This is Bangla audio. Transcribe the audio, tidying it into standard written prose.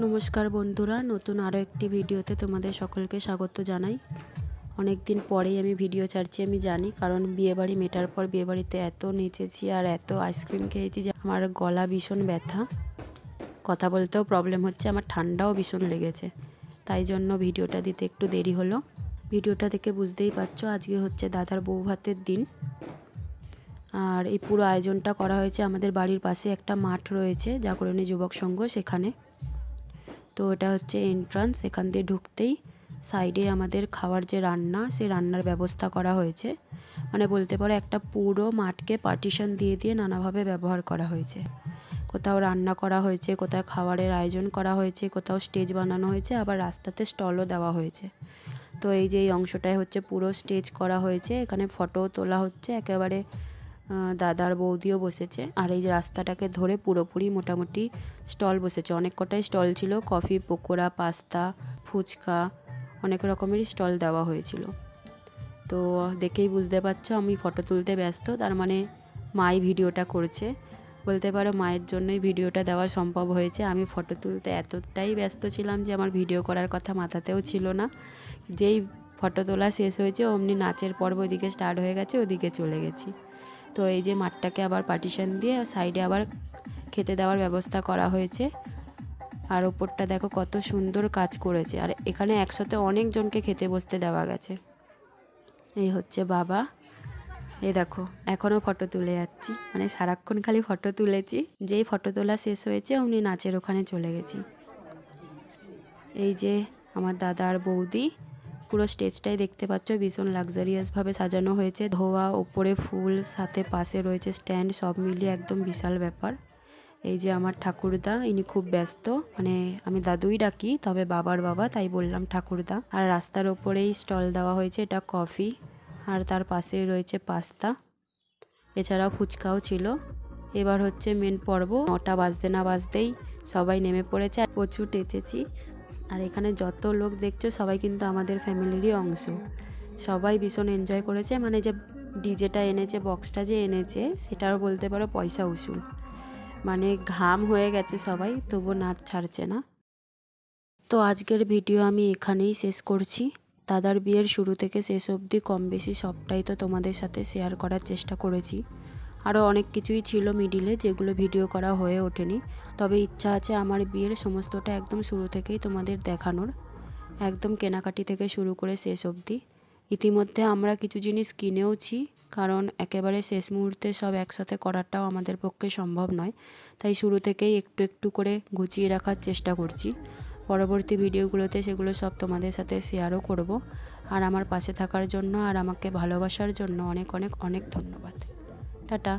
নমস্কার বন্ধুরা, নতুন আরও একটি ভিডিওতে তোমাদের সকলকে স্বাগত জানাই। অনেক দিন পরেই আমি ভিডিও ছাড়ছি, আমি জানি, কারণ বিয়েবাড়ি মেটার পর বিয়েবাড়িতে এত নেচেছি আর এত আইসক্রিম খেয়েছি যে আমার গলা ভীষণ ব্যথা, কথা বলতেও প্রবলেম হচ্ছে, আমার ঠান্ডাও ভীষণ লেগেছে, তাই জন্য ভিডিওটা দিতে একটু দেরি হলো। ভিডিওটা দেখে বুঝতেই পারছো আজকে হচ্ছে দাদার বউ ভাতের দিন। আর এই পুরো আয়োজনটা করা হয়েছে আমাদের বাড়ির পাশে একটা মাঠ রয়েছে, জাগরণী যুবক সংঘ, সেখানে। তো এটা হচ্ছে এন্ট্রান্স, এখান দিয়ে ঢুকতেই সাইডে আমাদের খাওয়ার যে রান্না, সেই রান্নার ব্যবস্থা করা হয়েছে। মানে বলতে পারো একটা পুরো মাঠকে পার্টিশন দিয়ে দিয়ে নানাভাবে ব্যবহার করা হয়েছে। কোথাও রান্না করা হয়েছে, কোথাও খাবারের আয়োজন করা হয়েছে, কোথাও স্টেজ বানানো হয়েছে, আবার রাস্তাতে স্টলও দেওয়া হয়েছে। তো এই যে এই অংশটায় হচ্ছে পুরো স্টেজ করা হয়েছে, এখানে ফটো তোলা হচ্ছে, একেবারে দাদার বৌদিও বসেছে। আর এই যে রাস্তাটাকে ধরে পুরোপুরি মোটামুটি স্টল বসেছে, অনেক কটাই স্টল ছিল, কফি, পকোড়া, পাস্তা, ফুচকা, অনেক রকমেরই স্টল দেওয়া হয়েছিল। তো দেখেই বুঝতে পারছো আমি ফটো তুলতে ব্যস্ত, তার মানে মাই ভিডিওটা করছে, বলতে পারো মায়ের জন্যই ভিডিওটা দেওয়া সম্ভব হয়েছে। আমি ফটো তুলতে এতটাই ব্যস্ত ছিলাম যে আমার ভিডিও করার কথা মাথাতেও ছিল না। যেই ফটো তোলা শেষ হয়েছে অমনি নাচের পর্ব ওদিকে স্টার্ট হয়ে গেছে, ওদিকে চলে গেছি। তো এই যে মাঠটাকে আবার পার্টিশন দিয়ে সাইডে আবার খেতে দেওয়ার ব্যবস্থা করা হয়েছে। আর ওপরটা দেখো কত সুন্দর কাজ করেছে, আর এখানে একসাথে অনেকজনকে খেতে বসতে দেওয়া গেছে। এই হচ্ছে বাবা, এই দেখো এখনও ফটো তুলে যাচ্ছি, মানে সারাক্ষণ খালি ফটো তুলেছি। যেই ফটো তোলা শেষ হয়েছে অমনি নাচের ওখানে চলে গেছি। এই যে আমার দাদা আর বৌদি, পুরো স্টেজটাই দেখতে পাচ্ছ ভীষণ লাক্সারিয়াসভাবে সাজানো হয়েছে, ধোয়া, ওপরে ফুল, সাথে পাশে রয়েছে স্ট্যান্ড, সব মিলিয়ে একদম বিশাল ব্যাপার। এই যে আমার ঠাকুরদা, ইনি খুব ব্যস্ত, মানে আমি দাদুই ডাকি, তবে বাবার বাবা, তাই বললাম ঠাকুরদা। আর রাস্তার ওপরেই স্টল দেওয়া হয়েছে, এটা কফি, আর তার পাশেই রয়েছে পাস্তা, এছাড়াও ফুচকাও ছিল। এবার হচ্ছে মেন পর্ব, 9টা বাজতে না বাজতেই সবাই নেমে পড়েছে, আর প্রচুর টেচেছি। আর এখানে যত লোক দেখছো সবাই কিন্তু আমাদের ফ্যামিলিরই অংশ, সবাই ভীষণ এনজয় করেছে। মানে যে ডিজেটা এনেছে, বক্সটা যে এনেছে, সেটাও বলতে পারো পয়সা উসুল, মানে ঘাম হয়ে গেছে সবাই, তবু নাচ ছাড়ছে না। তো আজকের ভিডিও আমি এখানেই শেষ করছি। দাদার বিয়ের শুরু থেকে শেষ অবধি কম বেশি সবটাই তো তোমাদের সাথে শেয়ার করার চেষ্টা করেছি। আরও অনেক কিছুই ছিল মিডিলে, যেগুলো ভিডিও করা হয়ে ওঠেনি, তবে ইচ্ছা আছে আমার বিয়ের সমস্তটা একদম শুরু থেকেই তোমাদের দেখানোর, একদম কেনাকাটি থেকে শুরু করে শেষ অবধি। ইতিমধ্যে আমরা কিছু জিনিস কিনেওছি, কারণ একেবারে শেষ মুহূর্তে সব একসাথে করাটাও আমাদের পক্ষে সম্ভব নয়, তাই শুরু থেকেই একটু একটু করে গুছিয়ে রাখার চেষ্টা করছি। পরবর্তী ভিডিওগুলোতে সেগুলো সব তোমাদের সাথে শেয়ারও করব। আর আমার পাশে থাকার জন্য আর আমাকে ভালোবাসার জন্য অনেক অনেক অনেক ধন্যবাদ। টাটা।